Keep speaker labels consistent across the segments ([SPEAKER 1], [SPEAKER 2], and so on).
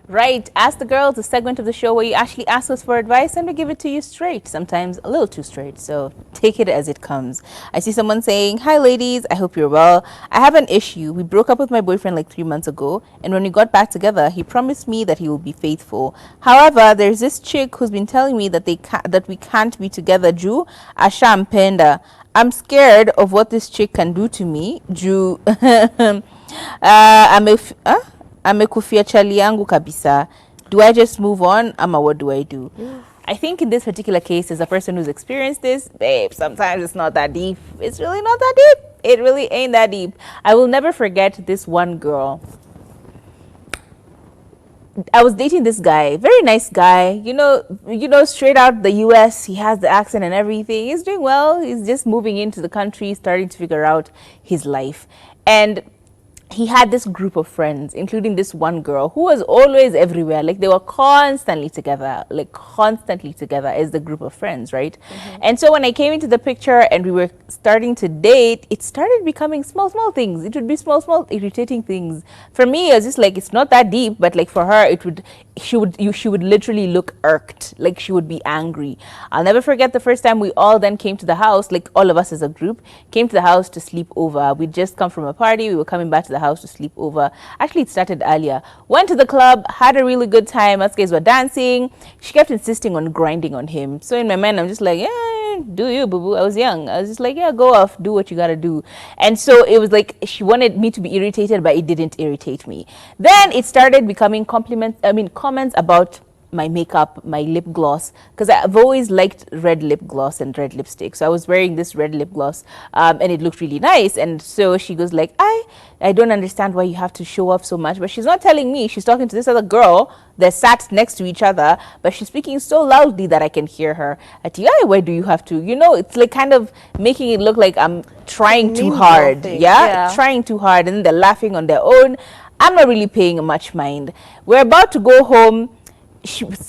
[SPEAKER 1] Right, Ask the Girls, a segment of the show where you actually ask us for advice and we give it to you straight, sometimes a little too straight. So take it as it comes. I see someone saying, "Hi, ladies, I hope you're well. I have an issue. We broke up with my boyfriend like 3 months ago, and when we got back together, he promised me that he will be faithful. However, there's this chick who's been telling me that that we can't be together. Ju Asham Penda. I'm scared of what this chick can do to me. Ju, amekufia chali yangu kabisa. Do I just move on? Ama, what do I do?" I think in this particular case, as a person who's experienced this, babe, sometimes it's not that deep. It's really not that deep. It really ain't that deep. I will never forget this one girl. I was dating this guy, very nice guy, straight out the US. He has the accent and everything. He's doing well. He's just moving into the country, starting to figure out his life. And he had this group of friends, including this one girl who was always everywhere. Like, they were constantly together as the group of friends, right? And so when I came into the picture and we were starting to date, it started becoming small things. It would be small irritating things. For me, it was just like, it's not that deep, but like for her, she would literally look irked, like she would be angry. I'll never forget the first time we all then came to the house, like all of us as a group came to the house to sleep over. We'd just come from a party. We were coming back to the house to sleep over. Actually, it started earlier. Went to the club, had a really good time. Us guys were dancing. She kept insisting on grinding on him. So in my mind, I'm just like, yeah, do you, boo boo. I was young. I was just like, yeah, go off, do what you gotta do. And so it was like she wanted me to be irritated, but it didn't irritate me. Then it started becoming comments about my makeup, my lip gloss, because I've always liked red lip gloss and red lipstick. So I was wearing this red lip gloss, and it looked really nice. And so she goes like, I don't understand why you have to show off so much. But she's not telling me. She's talking to this other girl that sat next to each other, but she's speaking so loudly that I can hear her. Why do you have to? It's like kind of making it look like I'm trying too hard. Yeah, trying too hard, and then they're laughing on their own. I'm not really paying much mind. We're about to go home.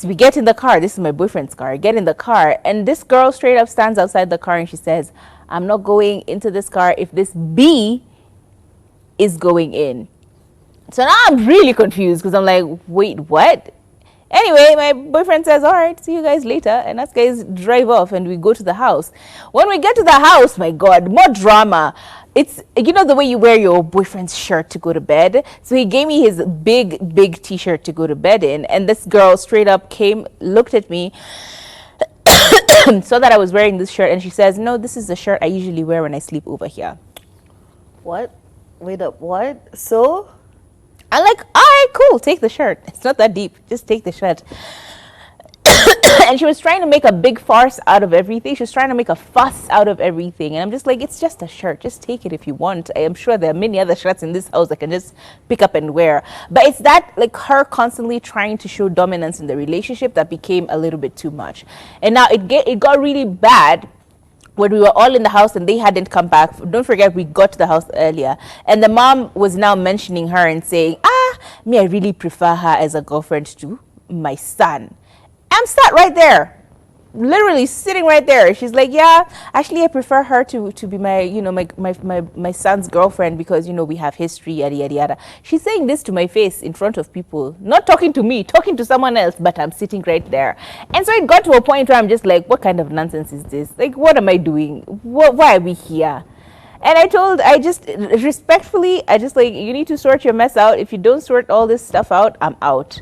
[SPEAKER 1] We get in the car. This is my boyfriend's car. I get in the car, and this girl straight up stands outside the car and she says, "I'm not going into this car if this B is going in." So now I'm really confused because I'm like, wait, what? Anyway, my boyfriend says, "All right, see you guys later." And us guys drive off and we go to the house. When we get to the house, my God, more drama. It's, the way you wear your boyfriend's shirt to go to bed. So he gave me his big t-shirt to go to bed in. And this girl straight up came, looked at me, saw that I was wearing this shirt. And she says, "No, this is the shirt I usually wear when I sleep over here."
[SPEAKER 2] What? Wait up, what? So?
[SPEAKER 1] I'm like, all right, cool, take the shirt. It's not that deep. Just take the shirt. And she was trying to make a big farce out of everything. She was trying to make a fuss out of everything. And I'm just like, it's just a shirt. Just take it if you want. I am sure there are many other shirts in this house I can just pick up and wear. But it's that, like, her constantly trying to show dominance in the relationship that became a little bit too much. And now it got really bad when we were all in the house and they hadn't come back. Don't forget, we got to the house earlier. And the mom was now mentioning her and saying, me, I really prefer her as a girlfriend to my son. I'm sat right there, literally sitting right there. She's like, yeah, actually, I prefer her to be my son's girlfriend because, we have history, yada, yada, yada. She's saying this to my face in front of people, not talking to me, talking to someone else, but I'm sitting right there. And so it got to a point where I'm just like, what kind of nonsense is this? Like, what am I doing? Why are we here? And I just respectfully, you need to sort your mess out. If you don't sort all this stuff out, I'm out.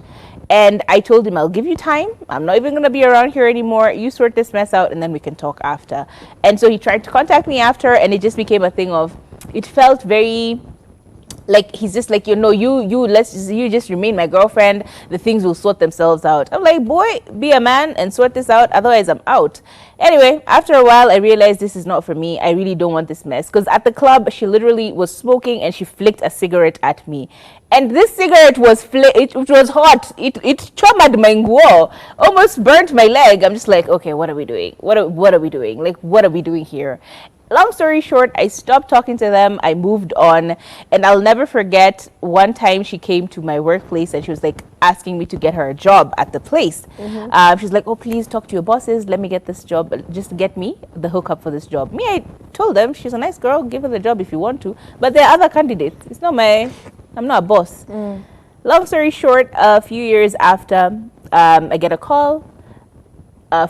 [SPEAKER 1] And I told him, I'll give you time. I'm not even going to be around here anymore. You sort this mess out and then we can talk after. And so he tried to contact me after, and it just became a thing of, it felt very like he's just like, you just remain my girlfriend. The things will sort themselves out. I'm like, boy, be a man and sort this out. Otherwise, I'm out. Anyway, after a while, I realized this is not for me. I really don't want this mess. Because at the club, she literally was smoking and she flicked a cigarette at me. And this cigarette was it was hot. It traumatized my nguo, almost burnt my leg. I'm just like, okay, what are we doing? What are we doing? Like, what are we doing here? Long story short, I stopped talking to them. I moved on. And I'll never forget one time she came to my workplace and she was like asking me to get her a job at the place. She's like, oh, please talk to your bosses. Let me get this job. Just get me the hookup for this job. Me, I told them she's a nice girl. Give her the job if you want to. But there are other candidates. I'm not a boss. Long story short, a few years after, I get a call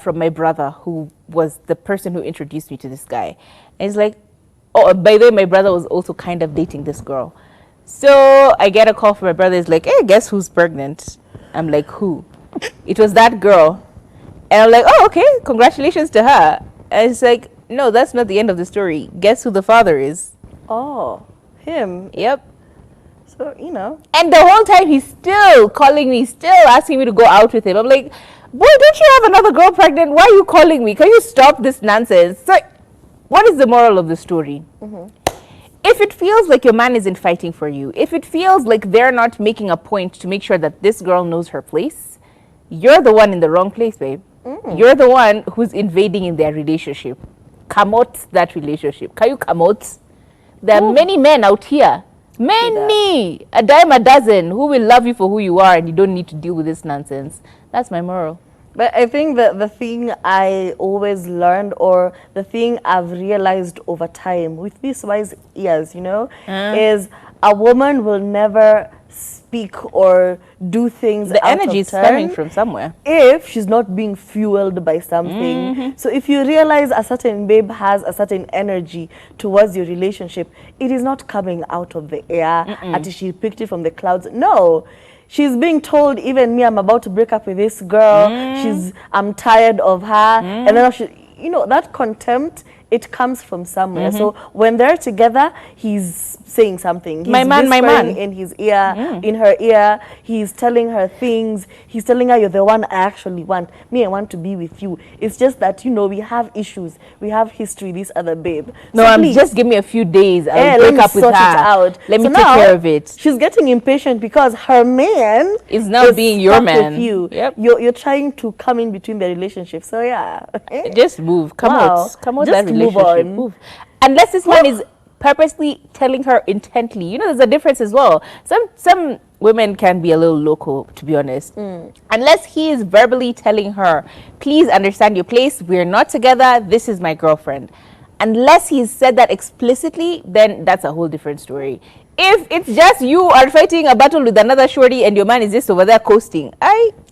[SPEAKER 1] from my brother, who was the person who introduced me to this guy. And he's like, oh, by the way, my brother was also kind of dating this girl. So I get a call from my brother. He's like, hey, guess who's pregnant? I'm like, who? It was that girl. And I'm like, oh, okay, congratulations to her. And it's like, no, that's not the end of the story. Guess who the father is?
[SPEAKER 2] Oh, him.
[SPEAKER 1] Yep.
[SPEAKER 2] So, you know.
[SPEAKER 1] And the whole time he's still calling me, still asking me to go out with him. I'm like, boy, don't you have another girl pregnant? Why are you calling me? Can you stop this nonsense? So, what is the moral of the story? If it feels like your man isn't fighting for you, if it feels like they're not making a point to make sure that this girl knows her place, you're the one in the wrong place, babe. You're the one who's invading in their relationship. Come out that relationship. Can you come out? There are many men out here, many, a dime a dozen, who will love you for who you are, and you don't need to deal with this nonsense. That's my moral.
[SPEAKER 2] But I think that the thing I always learned, or the thing I've realized over time with these wise ears, you know, is a woman will never speak or do things
[SPEAKER 1] The
[SPEAKER 2] out
[SPEAKER 1] energy
[SPEAKER 2] of
[SPEAKER 1] is stemming
[SPEAKER 2] turn
[SPEAKER 1] from somewhere.
[SPEAKER 2] if she's not being fueled by something. So if you realize a certain babe has a certain energy towards your relationship, it is not coming out of the air until she picked it from the clouds. No. She's being told, even me, I'm about to break up with this girl. I'm tired of her. And then she, you know, that contempt, it comes from somewhere. So when they're together, he's saying something. He's
[SPEAKER 1] My man.
[SPEAKER 2] whispering in his ear, in her ear. He's telling her things. He's telling her, you're the one I actually want. Me, I want to be with you. It's just that, you know, we have issues. We have history, this other babe.
[SPEAKER 1] No,
[SPEAKER 2] So
[SPEAKER 1] I'm
[SPEAKER 2] please,
[SPEAKER 1] just give me a few days. I'll
[SPEAKER 2] let
[SPEAKER 1] break
[SPEAKER 2] me
[SPEAKER 1] up with
[SPEAKER 2] sort
[SPEAKER 1] her.
[SPEAKER 2] it out.
[SPEAKER 1] Let me
[SPEAKER 2] So
[SPEAKER 1] take
[SPEAKER 2] now,
[SPEAKER 1] care of it.
[SPEAKER 2] She's getting impatient because her man
[SPEAKER 1] Is now being your
[SPEAKER 2] stuck
[SPEAKER 1] man.
[SPEAKER 2] with you.
[SPEAKER 1] Yep.
[SPEAKER 2] You're trying to come in between the relationship. So yeah.
[SPEAKER 1] Just move. Come
[SPEAKER 2] Wow.
[SPEAKER 1] out. Come out
[SPEAKER 2] Just
[SPEAKER 1] that
[SPEAKER 2] move
[SPEAKER 1] relationship.
[SPEAKER 2] on.
[SPEAKER 1] Move. Unless this man is purposely telling her intently. You know, there's a difference as well. Some women can be a little local, to be honest. Unless he is verbally telling her, please understand your place. We're not together. This is my girlfriend. Unless he's said that explicitly, then that's a whole different story. If it's just you are fighting a battle with another shorty and your man is just over there coasting,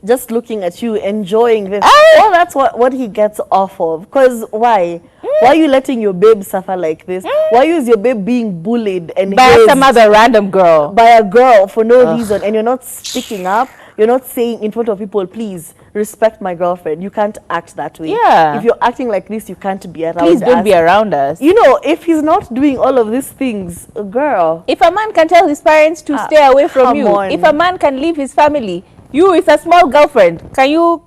[SPEAKER 2] Just looking at you, enjoying this.
[SPEAKER 1] Aye.
[SPEAKER 2] Well, that's what he gets off of. Because why? Why are you letting your babe suffer like this? Why is your babe being bullied and
[SPEAKER 1] by
[SPEAKER 2] hazed
[SPEAKER 1] some other random girl.
[SPEAKER 2] by a girl for no reason, and you're not speaking up? You're not saying in front of people, please respect my girlfriend. You can't act that way.
[SPEAKER 1] Yeah.
[SPEAKER 2] If you're acting like this, you can't be around
[SPEAKER 1] Please don't
[SPEAKER 2] us.
[SPEAKER 1] be around us.
[SPEAKER 2] You know, if he's not doing all of these things, girl,
[SPEAKER 1] If a man can tell his parents to stay away from
[SPEAKER 2] come
[SPEAKER 1] you,
[SPEAKER 2] on.
[SPEAKER 1] if a man can leave his family, you with a small girlfriend, can you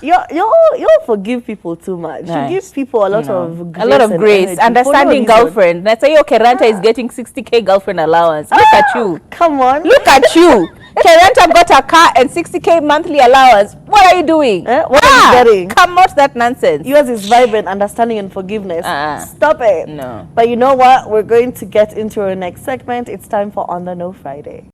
[SPEAKER 2] you forgive people too much.
[SPEAKER 1] Nice.
[SPEAKER 2] You give people a lot of grace.
[SPEAKER 1] a lot of
[SPEAKER 2] and
[SPEAKER 1] grace,
[SPEAKER 2] energy for no
[SPEAKER 1] understanding
[SPEAKER 2] reason.
[SPEAKER 1] girlfriend. Let's say, okay, Ranta is getting 60K girlfriend allowance. Look at you.
[SPEAKER 2] Come on.
[SPEAKER 1] Look at you. Kerenta got a car and 60K monthly allowance. What are you doing?
[SPEAKER 2] What are you getting?
[SPEAKER 1] Come out that nonsense.
[SPEAKER 2] Yours is vibrant, understanding, and forgiveness. Stop it.
[SPEAKER 1] No.
[SPEAKER 2] But you know what? We're going to get into our next segment. It's time for On the Know Friday.